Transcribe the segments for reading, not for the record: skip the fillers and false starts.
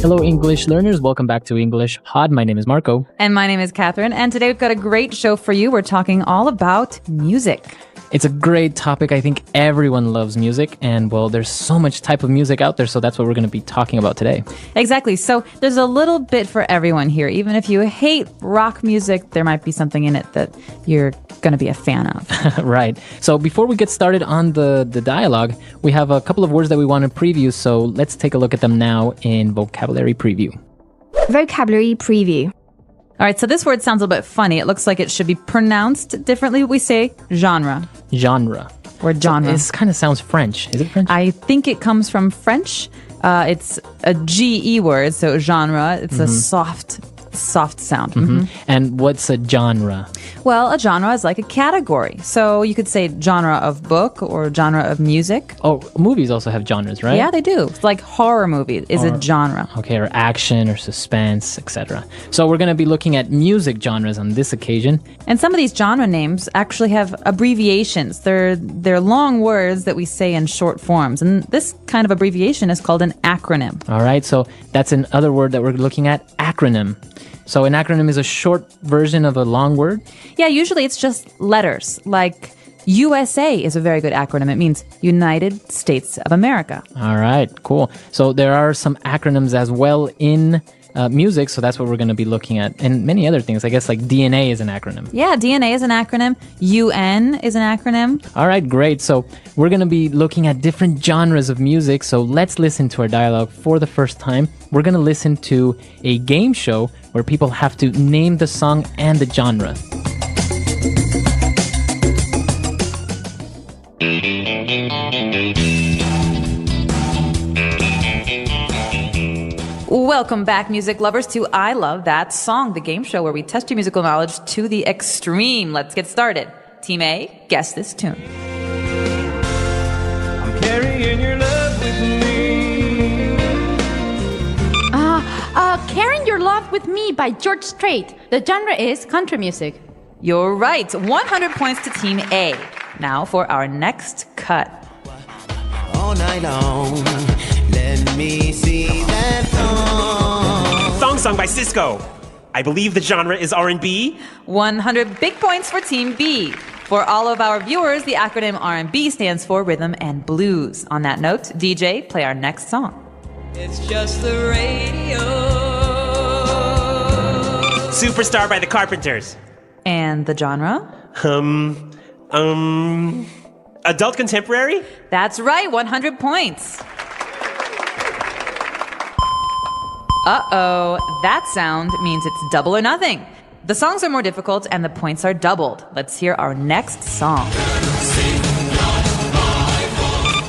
Hello, English learners. Welcome back to English Pod. My name is Marco. And my name is Catherine. And today we've got a great show for you. We're talking all about music. It's a great topic. I think everyone loves music. And, well, there's so much type of music out there. So that's what we're going to be talking about today. Exactly. So there's a little bit for everyone here. Even if you hate rock music, there might be something in it that you're going to be a fan of. Right. So before we get started on the dialogue, we have a couple of words that we want to preview. So let's take a look at them now in vocabulary preview. Vocabulary preview. All right, so this word sounds a little bit funny. It looks like it should be pronounced differently. We say genre. Genre. Or genre. This kind of sounds French. Is it French? I think it comes from French. It's a GE word, so genre. It's a soft sound. And what's a genre? Well, a genre is like a category. So you could say genre of book or genre of music. Oh, movies also have genres, right? Yeah, they do. It's like horror movie is a genre. Okay, or action or suspense, etc. So we're going to be looking at music genres on this occasion. And some of these genre names actually have abbreviations. They're long words that we say in short forms. And this kind of abbreviation is called an acronym. All right, so that's another word that we're looking at, acronym. So an acronym is a short version of a long word? Yeah, usually it's just letters. Like USA is a very good acronym. It means United States of America. All right, cool. So there are some acronyms as well in music, so that's what we're going to be looking at. And many other things, I guess, like DNA is an acronym. Yeah, DNA is an acronym. UN is an acronym. All right, great. So we're going to be looking at different genres of music. So let's listen to our dialogue for the first time. We're going to listen to a game show where people have to name the song and the genre. Welcome back, music lovers, to I Love That Song, the game show where we test your musical knowledge to the extreme. Let's get started. Team A, guess this tune. I'm carrying your love with me. Carrying Your Love With Me by George Strait. The genre is country music. You're right. 100 points to Team A. Now for our next cut. All night long, let me see that Thong song by Cisco. I believe the genre is R&B. 100 big points for Team B. For all of our viewers, the acronym R&B stands for Rhythm and Blues. On that note, DJ, play our next song. It's just the radio. Superstar by the Carpenters. And the genre? Adult contemporary? That's right, 100 points. Uh-oh, that sound means it's double or nothing. The songs are more difficult and the points are doubled. Let's hear our next song.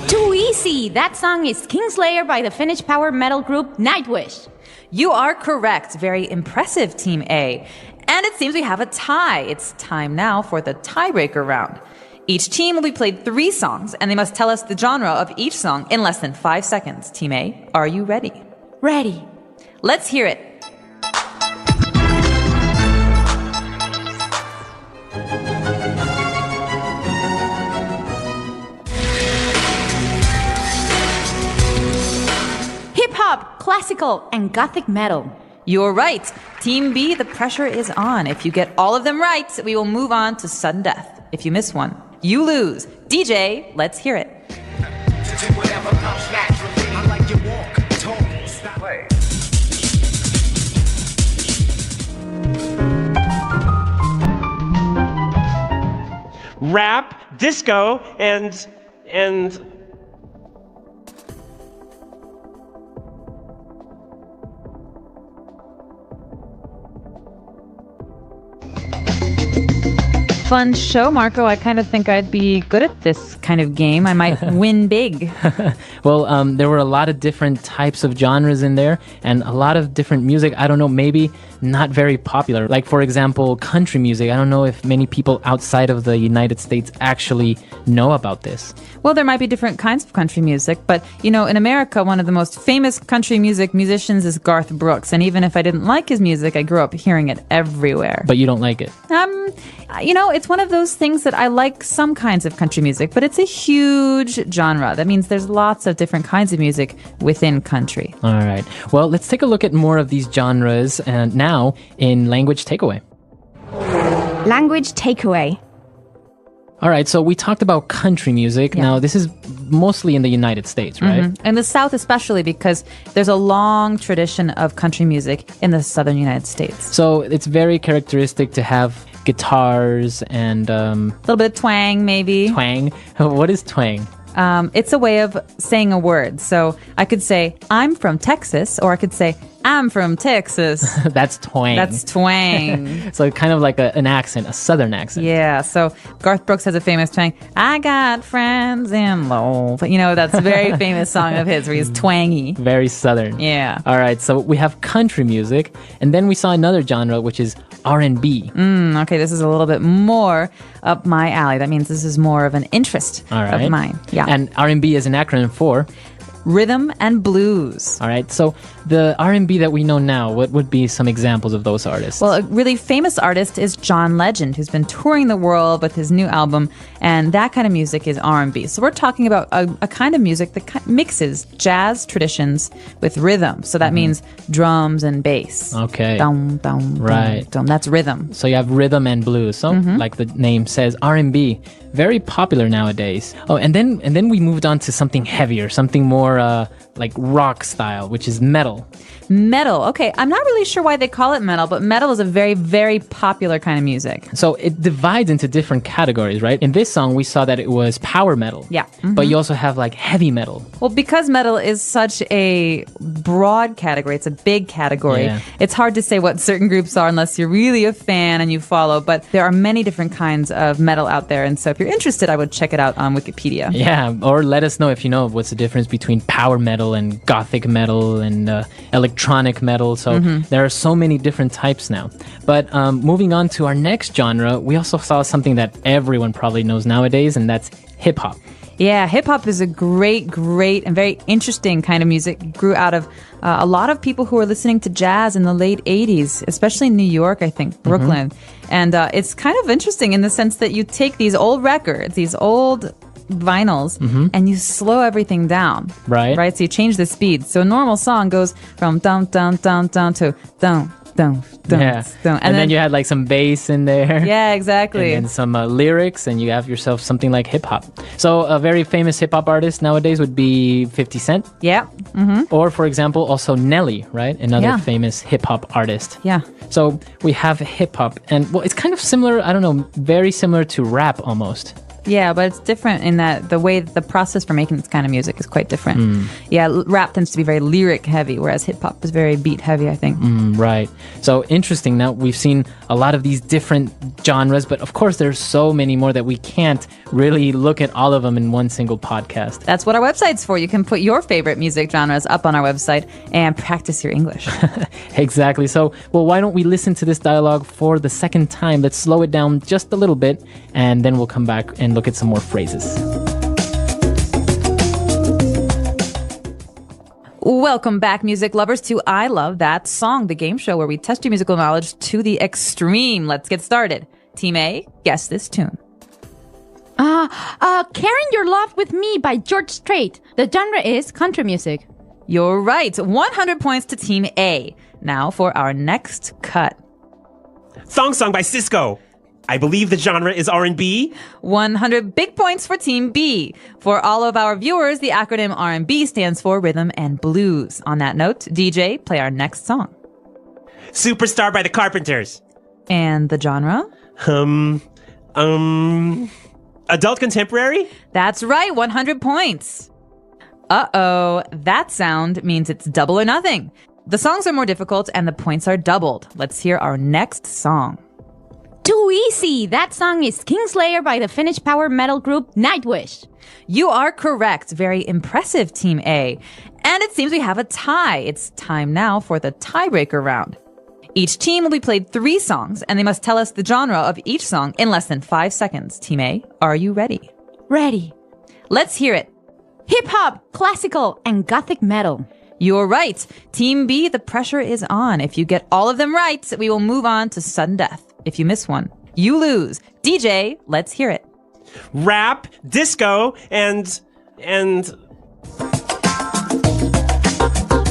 Too easy. That song is Kingslayer by the Finnish power metal group Nightwish. You are correct. Very impressive, Team A. And it seems we have a tie. It's time now for the tiebreaker round. Each team will be played 3 songs, and they must tell us the genre of each song in less than 5 seconds. Team A, are you ready? Ready. Let's hear it. Hip-hop, classical, and gothic metal. You're right. Team B, the pressure is on. If you get all of them right, we will move on to sudden death. If you miss one, you lose. DJ, let's hear it. Rap, disco, and Fun show, Marco. I kind of think I'd be good at this kind of game. I might win big. Well, there were a lot of different types of genres in there and a lot of different music. I don't know, maybe not very popular. Like, for example, country music. I don't know if many people outside of the United States actually know about this. Well, there might be different kinds of country music, but, in America, one of the most famous country music musicians is Garth Brooks. And even if I didn't like his music, I grew up hearing it everywhere. But you don't like it? It's one of those things that I like some kinds of country music, but it's a huge genre. That means there's lots of different kinds of music within country. All right. Well, let's take a look at more of these genres and now in Language Takeaway. Language takeaway. All right, so we talked about country music. Yeah. Now, this is mostly in the United States, right? In the South especially, because there's a long tradition of country music in the southern United States. So it's very characteristic to have guitars and A little bit of twang, maybe. twang. What is twang? It's a way of saying a word. So I could say, I'm from Texas, or I could say, I'm from Texas. That's twang. That's twang. So kind of like an accent, a southern accent. Yeah, so Garth Brooks has a famous twang. I got friends in low. That's a very famous song of his where he's twangy. Very southern. Yeah. All right, so we have country music, and then we saw another genre, which is R&B. Okay, this is a little bit more up my alley. That means this is more of an interest All right. of mine. Yeah. And R&B is an acronym for... Rhythm and blues. All right, so the R&B that we know now, what would be some examples of those artists? Well, a really famous artist is John Legend, who's been touring the world with his new album, and that kind of music is R&B. So we're talking about a kind of music that mixes jazz traditions with rhythm. So that means drums and bass. Okay. Dum, dum, Right. dum, dum. That's rhythm. So you have rhythm and blues. So like the name says, R&B, very popular nowadays. Oh, and then we moved on to something heavier, something more like rock style, which is metal. Metal. Okay, I'm not really sure why they call it metal, but metal is a very, very popular kind of music. So it divides into different categories, right? In this song, we saw that it was power metal. Yeah. But you also have like heavy metal. Well, because metal is such a broad category, it's a big category, Yeah. it's hard to say what certain groups are unless you're really a fan and you follow, but there are many different kinds of metal out there, and so if you're interested, I would check it out on Wikipedia. Yeah, or let us know if you know what's the difference between power metal and gothic metal and electronic metal. So there are so many different types now. But moving on to our next genre, we also saw something that everyone probably knows nowadays, and that's hip-hop. Yeah, hip-hop is a great, great, and very interesting kind of music. It grew out of a lot of people who were listening to jazz in the late 80s, especially in New York, I think, Brooklyn. And it's kind of interesting in the sense that you take these old records, these old vinyls, and you slow everything down. Right. Right? So you change the speed. So a normal song goes from dum, dum, dum, dum to dum, dum, dum, Yeah. dum. And then you had like some bass in there. Yeah, exactly. And then some lyrics, and you have yourself something like hip-hop. So a very famous hip-hop artist nowadays would be 50 Cent. Yeah. Or, for example, also Nelly, right? Another Yeah. famous hip-hop artist. Yeah. So we have hip-hop, and well, it's kind of similar, I don't know, very similar to rap almost. Yeah, but it's different in that the process for making this kind of music is quite different. Yeah, rap tends to be very lyric heavy, whereas hip hop is very beat heavy, I think. Right. So interesting. Now we've seen a lot of these different genres, but of course there's so many more that we can't really look at all of them in one single podcast. That's what our website's for. You can put your favorite music genres up on our website and practice your English. Exactly. So, well, why don't we listen to this dialogue for the second time? Let's slow it down just a little bit, and then we'll come back and look at some more phrases. Welcome back, music lovers, to I Love That Song, the game show where we test your musical knowledge to the extreme. Let's get started. Team A, guess this tune. Carrying Your Love with Me by George Strait. The genre is country music. You're right. 100 points to Team A. Now for our next cut. Thong Song by Cisco. I believe the genre is R&B. 100 big points for Team B. For all of our viewers, the acronym R&B stands for Rhythm and Blues. On that note, DJ, play our next song. Superstar by the Carpenters. And the genre? Adult contemporary? That's right, 100 points. Uh-oh, that sound means it's double or nothing. The songs are more difficult and the points are doubled. Let's hear our next song. Too Easy. That song is Kingslayer by the Finnish power metal group Nightwish. You are correct. Very impressive, Team A. And it seems we have a tie. It's time now for the tiebreaker round. Each team will be played 3 songs, and they must tell us the genre of each song in less than 5 seconds. Team A, are you ready? Ready. Let's hear it. Hip hop, classical, and gothic metal. You're right. Team B, the pressure is on. If you get all of them right, we will move on to sudden death. If you miss one, you lose. DJ, let's hear it. Rap, disco, and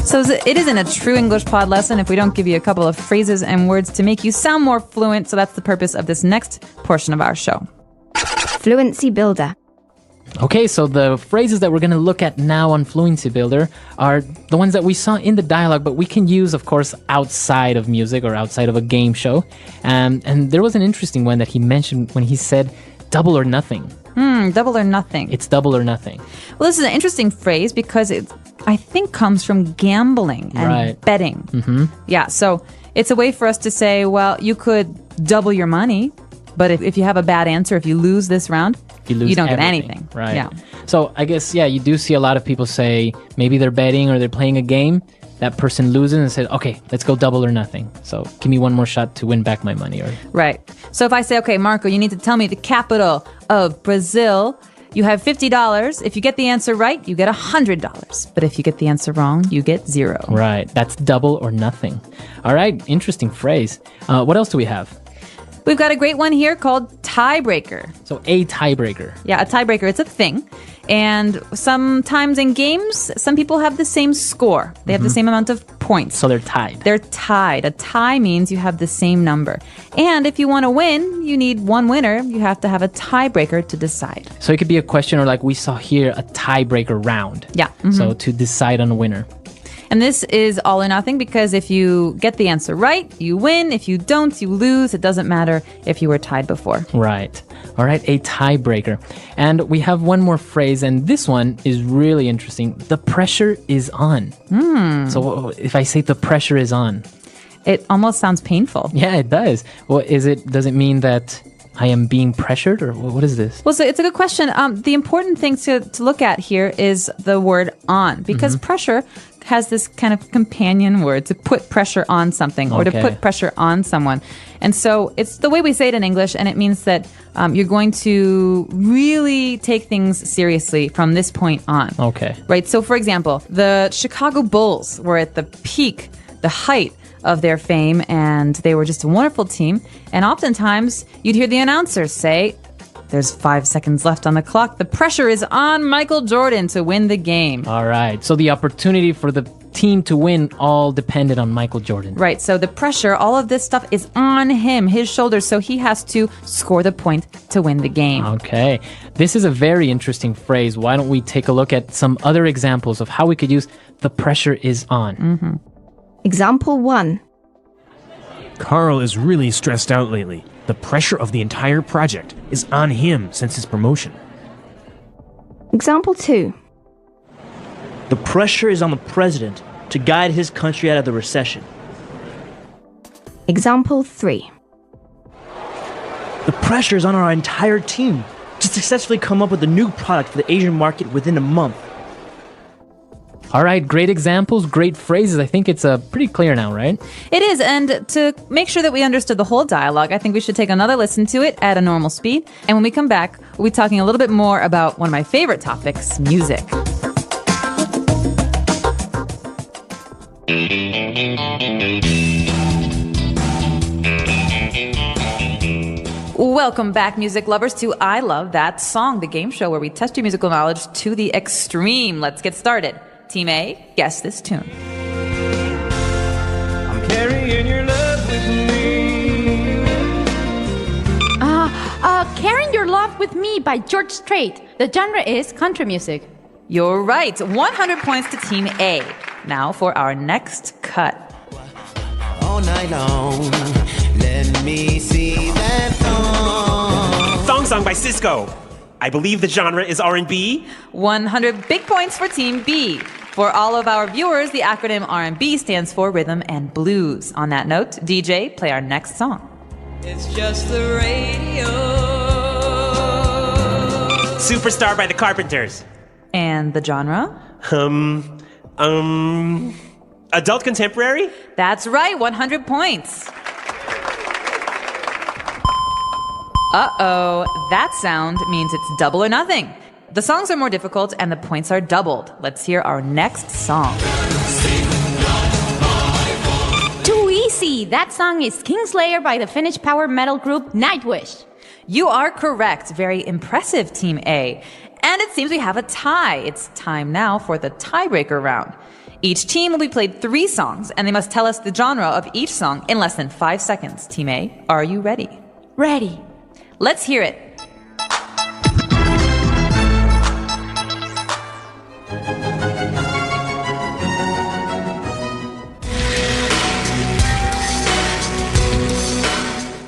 So it isn't a true English pod lesson if we don't give you a couple of phrases and words to make you sound more fluent. So that's the purpose of this next portion of our show. Fluency Builder. Okay, so the phrases that we're going to look at now on Fluency Builder are the ones that we saw in the dialogue, but we can use, of course, outside of music or outside of a game show. And there was an interesting one that he mentioned when he said double or nothing. Double or nothing. It's double or nothing. Well, this is an interesting phrase because it, I think, comes from gambling and betting. Mm-hmm. Yeah, so it's a way for us to say, well, you could double your money, but if you have a bad answer, if you lose this round, you don't get anything. Right. Yeah. So I guess, yeah, you do see a lot of people say maybe they're betting or they're playing a game. That person loses and says, okay, let's go double or nothing. So give me one more shot to win back my money. Right. So if I say, okay, Marco, you need to tell me the capital of Brazil. You have $50. If you get the answer right, you get $100. But if you get the answer wrong, you get 0. Right. That's double or nothing. All right. Interesting phrase. What else do we have? We've got a great one here called tiebreaker. So a tiebreaker. Yeah, a tiebreaker. It's a thing. And sometimes in games, some people have the same score. They have the same amount of points. So they're tied. They're tied. A tie means you have the same number. And if you want to win, you need one winner. You have to have a tiebreaker to decide. So it could be a question, or like we saw here, a tiebreaker round. Yeah. So to decide on a winner. And this is all or nothing because if you get the answer right, you win. If you don't, you lose. It doesn't matter if you were tied before. Right. All right, a tiebreaker. And we have one more phrase, and this one is really interesting. The pressure is on. So if I say the pressure is on, it almost sounds painful. Yeah, it does. Well, does it mean that I am being pressured, or what is this? Well, so it's a good question. The important thing to look at here is the word on, because pressure has this kind of companion word to put pressure on something or to put pressure on someone. And so it's the way we say it in English, and it means that you're going to really take things seriously from this point on. Okay. Right? So, for example, the Chicago Bulls were at the peak, the height of their fame, and they were just a wonderful team. And oftentimes, you'd hear the announcers say, there's 5 seconds left on the clock. The pressure is on Michael Jordan to win the game. All right. So the opportunity for the team to win all depended on Michael Jordan. Right. So the pressure, all of this stuff is on him, his shoulders. So he has to score the point to win the game. Okay. This is a very interesting phrase. Why don't we take a look at some other examples of how we could use the pressure is on? Example 1. Carl is really stressed out lately. The pressure of the entire project is on him since his promotion. Example 2. The pressure is on the president to guide his country out of the recession. Example 3. The pressure is on our entire team to successfully come up with a new product for the Asian market within a month. All right, great examples, great phrases. I think it's pretty clear now, right? It is, and to make sure that we understood the whole dialogue, I think we should take another listen to it at a normal speed. And when we come back, we'll be talking a little bit more about one of my favorite topics, music. Welcome back, music lovers, to I Love That Song, the game show where we test your musical knowledge to the extreme. Let's get started. Team A, guess this tune. I'm carrying your love with me. Carrying Your Love with Me by George Strait. The genre is country music. You're right. 100 points to Team A. Now for our next cut. All night long, let me see that thong. Song by Cisco. I believe the genre is R&B. 100 big points for Team B. For all of our viewers, the acronym R&B stands for Rhythm and Blues. On that note, DJ, play our next song. It's just the radio. Superstar by the Carpenters. And the genre? Adult contemporary? That's right, 100 points. Uh-oh, that sound means it's double or nothing. The songs are more difficult and the points are doubled. Let's hear our next song. Too easy. That song is Kingslayer by the Finnish power metal group Nightwish. You are correct. Very impressive, Team A. And it seems we have a tie. It's time now for the tiebreaker round. Each team will be played 3 songs, and they must tell us the genre of each song in less than 5 seconds. Team A, are you ready? Ready. Let's hear it.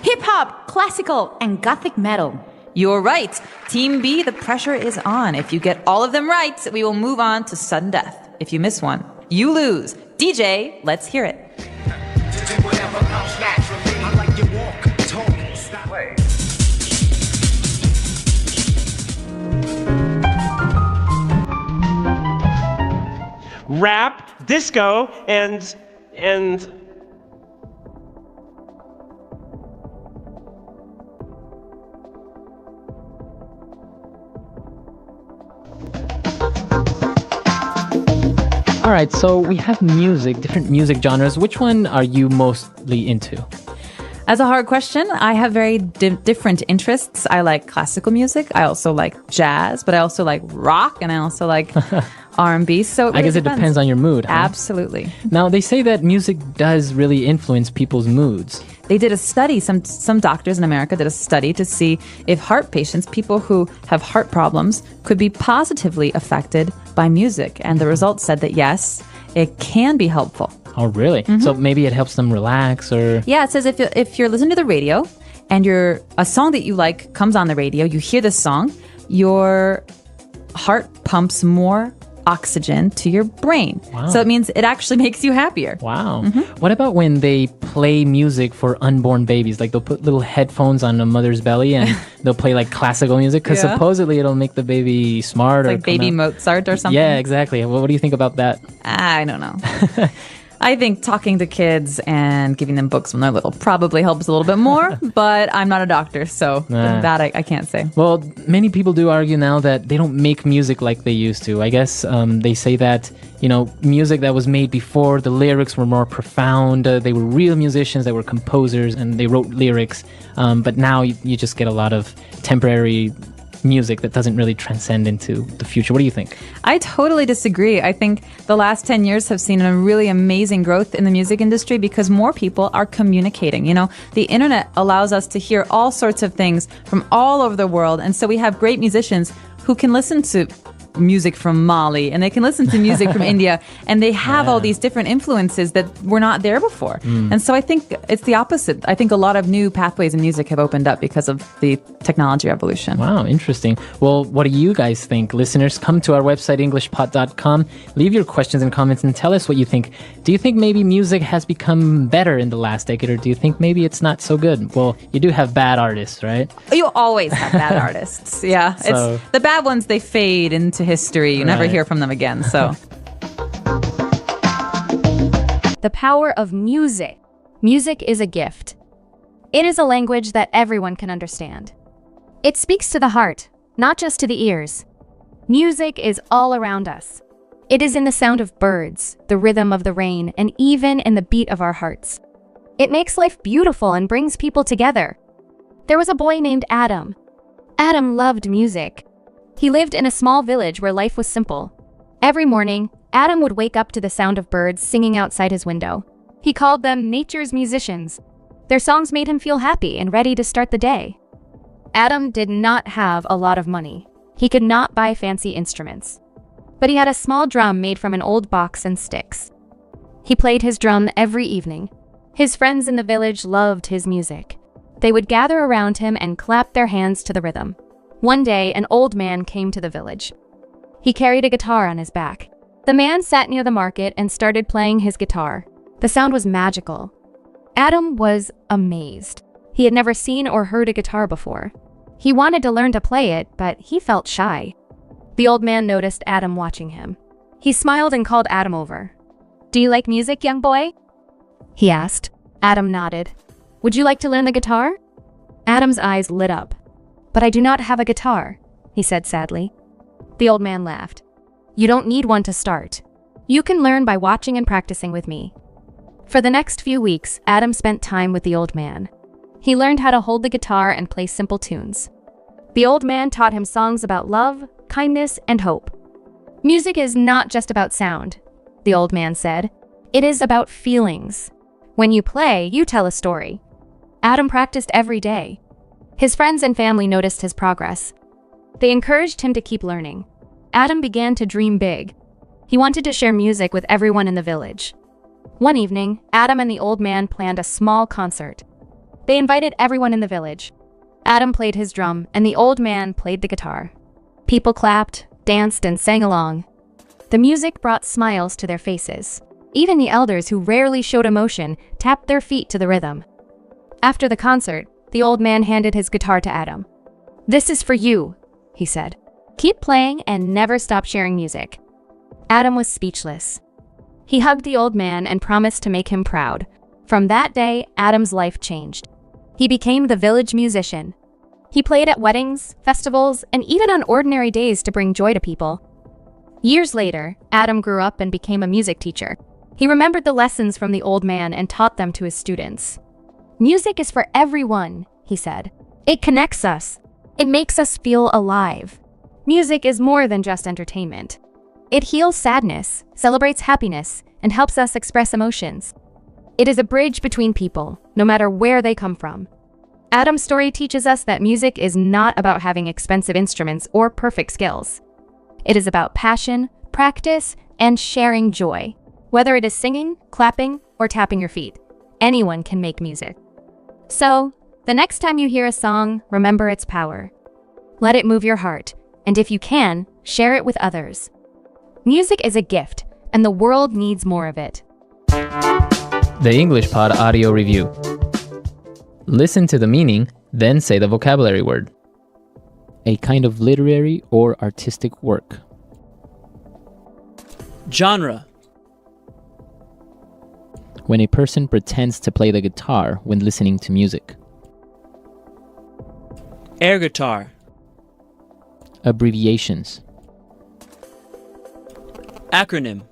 Hip-hop, classical, and gothic metal. You're right. Team B, the pressure is on. If you get all of them right, we will move on to sudden death. If you miss one, you lose. DJ, let's hear it. Rap, disco, and All right, so we have music, different music genres. Which one are you mostly into? That's a hard question. I have very different interests. I like classical music. I also like jazz, but I also like rock, and I also like R&B. So it I guess it depends on your mood. Huh? Absolutely. Now, they say that music does really influence people's moods. They did a study, some doctors in America did a study to see if heart patients, people who have heart problems, could be positively affected by music. And the results said that yes, it can be helpful. Oh, really? Mm-hmm. So maybe it helps them relax or... Yeah, it says if you're listening to the radio and a song that you like comes on the radio, you hear this song, your heart pumps more oxygen to your brain. Wow. So it means it actually makes you happier. Wow. Mm-hmm. What about when they play music for unborn babies? Like they'll put little headphones on a mother's belly and they'll play like classical music because supposedly it'll make the baby smart. It's like baby Mozart or something. Yeah, exactly. What do you think about that? I don't know. I think talking to kids and giving them books when they're little probably helps a little bit more, but I'm not a doctor, so that I can't say. Well, many people do argue now that they don't make music like they used to. I guess they say that, music that was made before, the lyrics were more profound. They were real musicians, they were composers, and they wrote lyrics. But now you just get a lot of temporary music that doesn't really transcend into the future. What do you think? I totally disagree. I think the last 10 years have seen a really amazing growth in the music industry because more people are communicating. The internet allows us to hear all sorts of things from all over the world. And so we have great musicians who can listen to music from Mali and they can listen to music from India, and they have all these different influences that were not there before. And so I think it's the opposite. I think a lot of new pathways in music have opened up because of the technology revolution. Wow, interesting. Well, what do you guys think? Listeners, come to our website, englishpot.com. Leave your questions and comments and tell us what you think. Do you think maybe music has become better in the last decade, or do you think maybe it's not so good? Well, you do have bad artists, right? You always have bad artists. Yeah. So, it's the bad ones, they fade into history. You never hear from them again. So the power of music. Music is a gift. It is a language that everyone can understand. It speaks to the heart, not just to the ears. Music is all around us. It is in the sound of birds, the rhythm of the rain, and even in the beat of our hearts. It makes life beautiful and brings people together. There was a boy named Adam. Adam loved music. He lived in a small village where life was simple. Every morning, Adam would wake up to the sound of birds singing outside his window. He called them nature's musicians. Their songs made him feel happy and ready to start the day. Adam did not have a lot of money. He could not buy fancy instruments. But he had a small drum made from an old box and sticks. He played his drum every evening. His friends in the village loved his music. They would gather around him and clap their hands to the rhythm. One day, an old man came to the village. He carried a guitar on his back. The man sat near the market and started playing his guitar. The sound was magical. Adam was amazed. He had never seen or heard a guitar before. He wanted to learn to play it, but he felt shy. The old man noticed Adam watching him. He smiled and called Adam over. Do you like music, young boy? He asked. Adam nodded. Would you like to learn the guitar? Adam's eyes lit up. But I do not have a guitar, he said sadly. The old man laughed. You don't need one to start. You can learn by watching and practicing with me. For the next few weeks, Adam spent time with the old man. He learned how to hold the guitar and play simple tunes. The old man taught him songs about love, kindness, and hope. Music is not just about sound, the old man said. It is about feelings. When you play, you tell a story. Adam practiced every day. His friends and family noticed his progress. They encouraged him to keep learning. Adam began to dream big. He wanted to share music with everyone in the village. One evening, Adam and the old man planned a small concert. They invited everyone in the village. Adam played his drum, and the old man played the guitar. People clapped, danced, and sang along. The music brought smiles to their faces. Even the elders, who rarely showed emotion, tapped their feet to the rhythm. After the concert, the old man handed his guitar to Adam. This is for you, he said. Keep playing and never stop sharing music. Adam was speechless. He hugged the old man and promised to make him proud. From that day, Adam's life changed. He became the village musician. He played at weddings, festivals, and even on ordinary days to bring joy to people. Years later, Adam grew up and became a music teacher. He remembered the lessons from the old man and taught them to his students. Music is for everyone, he said. It connects us. It makes us feel alive. Music is more than just entertainment. It heals sadness, celebrates happiness, and helps us express emotions. It is a bridge between people, no matter where they come from. Adam's story teaches us that music is not about having expensive instruments or perfect skills. It is about passion, practice, and sharing joy. Whether it is singing, clapping, or tapping your feet, anyone can make music. So, the next time you hear a song, remember its power. Let it move your heart, and if you can, share it with others. Music is a gift, and the world needs more of it. The English Pod Audio Review. Listen to the meaning, then say the vocabulary word. A kind of literary or artistic work. Genre. When a person pretends to play the guitar when listening to music. Air guitar. Abbreviations. Acronym.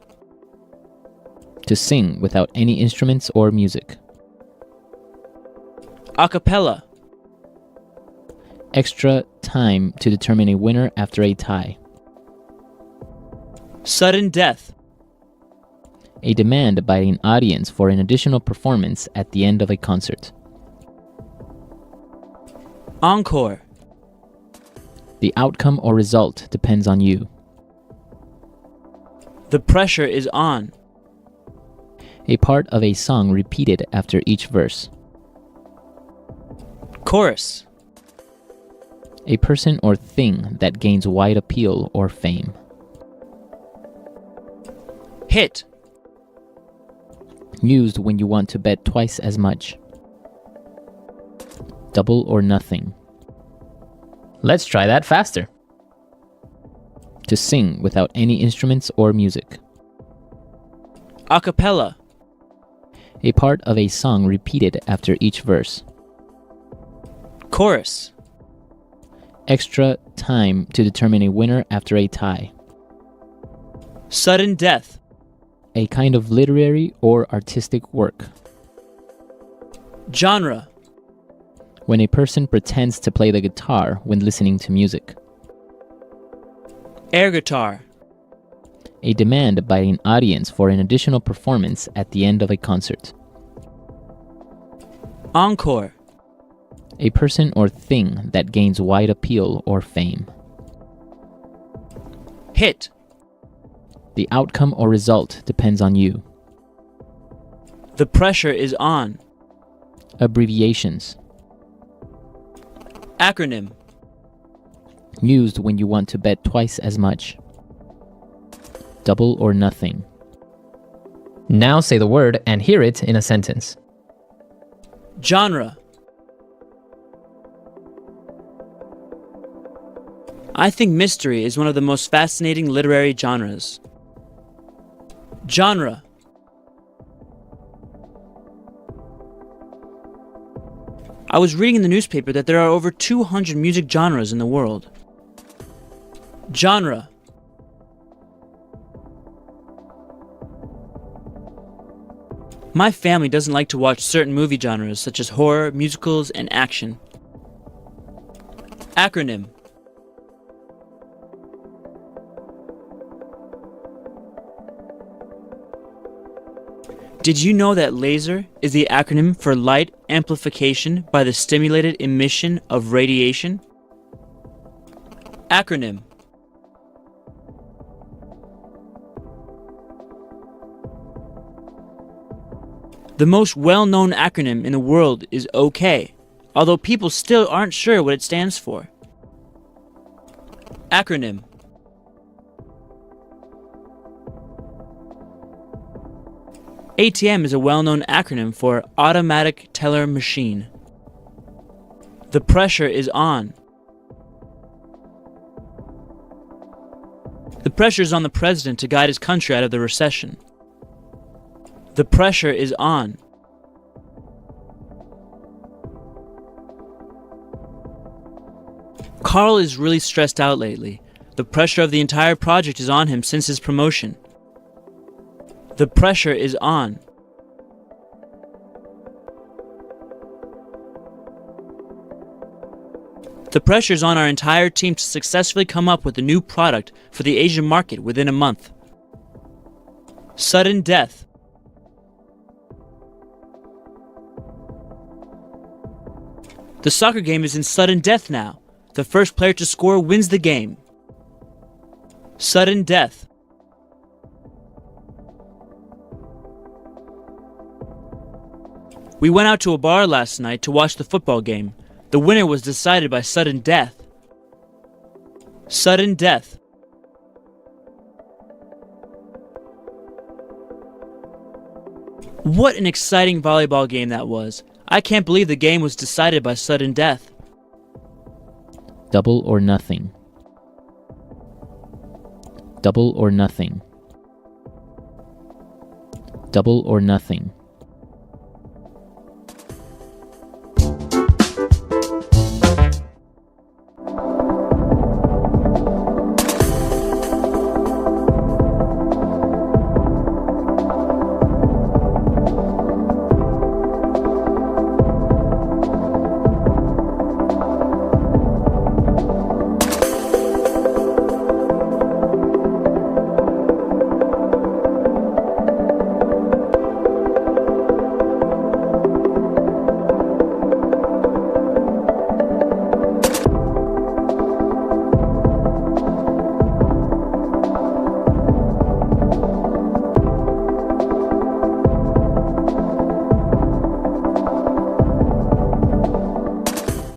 To sing without any instruments or music. A cappella. Extra time to determine a winner after a tie. Sudden death. A demand by an audience for an additional performance at the end of a concert. Encore. The outcome or result depends on you. The pressure is on. A part of a song repeated after each verse. Chorus. A person or thing that gains wide appeal or fame. Hit. Used when you want to bet twice as much. Double or nothing. Let's try that faster. To sing without any instruments or music. A cappella. A part of a song repeated after each verse. Chorus. Extra time to determine a winner after a tie. Sudden death. A kind of literary or artistic work. Genre. When a person pretends to play the guitar when listening to music. Air guitar. A demand by an audience for an additional performance at the end of a concert. Encore. A person or thing that gains wide appeal or fame. Hit. The outcome or result depends on you. The pressure is on. Abbreviations. Acronym. Used when you want to bet twice as much. Double or nothing. Now say the word and hear it in a sentence. Genre. I think mystery is one of the most fascinating literary genres. Genre. I was reading in the newspaper that there are over 200 music genres in the world. Genre. My family doesn't like to watch certain movie genres such as horror, musicals, and action. Acronym. Did you know that LASER is the acronym for Light Amplification by the Stimulated Emission of Radiation? Acronym. The most well-known acronym in the world is OK, although people still aren't sure what it stands for. Acronym. ATM is a well-known acronym for Automatic Teller Machine. The pressure is on. The pressure is on the president to guide his country out of the recession. The pressure is on. Carl is really stressed out lately. The pressure of the entire project is on him since his promotion. The pressure is on. The pressure is on our entire team to successfully come up with a new product for the Asian market within a month. Sudden death. The soccer game is in sudden death now. The first player to score wins the game. Sudden death. We went out to a bar last night to watch the football game. The winner was decided by sudden death. Sudden death. What an exciting volleyball game that was. I can't believe the game was decided by sudden death. Double or nothing. Double or nothing. Double or nothing.